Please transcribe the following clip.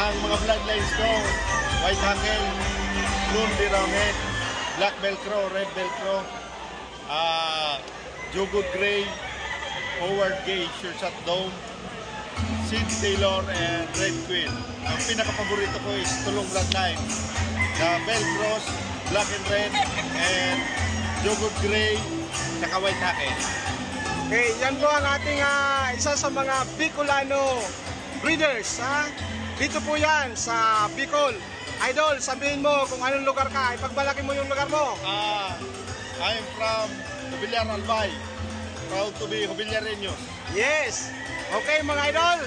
Ang mga bloodlines ko, White Hackle, Bloom de Romet, Black Velcro, Red Velcro, Jogood Gray, Howard Gay, Sure Shot Dome, Sid Taylor, and Red Queen. Ang pinaka-paborito ko is Tulong Bloodline. The Velcros, Black and Red, and Jogood Gray, saka White Hackle. Okay, yan po ang ating isa sa mga Bicolano breeders. Dito po yan sa Bicol. Idol, sabihin mo kung anong lugar ka. Ipagbalaki mo yung lugar mo. I am from Jubilar Albay. Proud to be Jubilareños. Yes. Okay mga idol.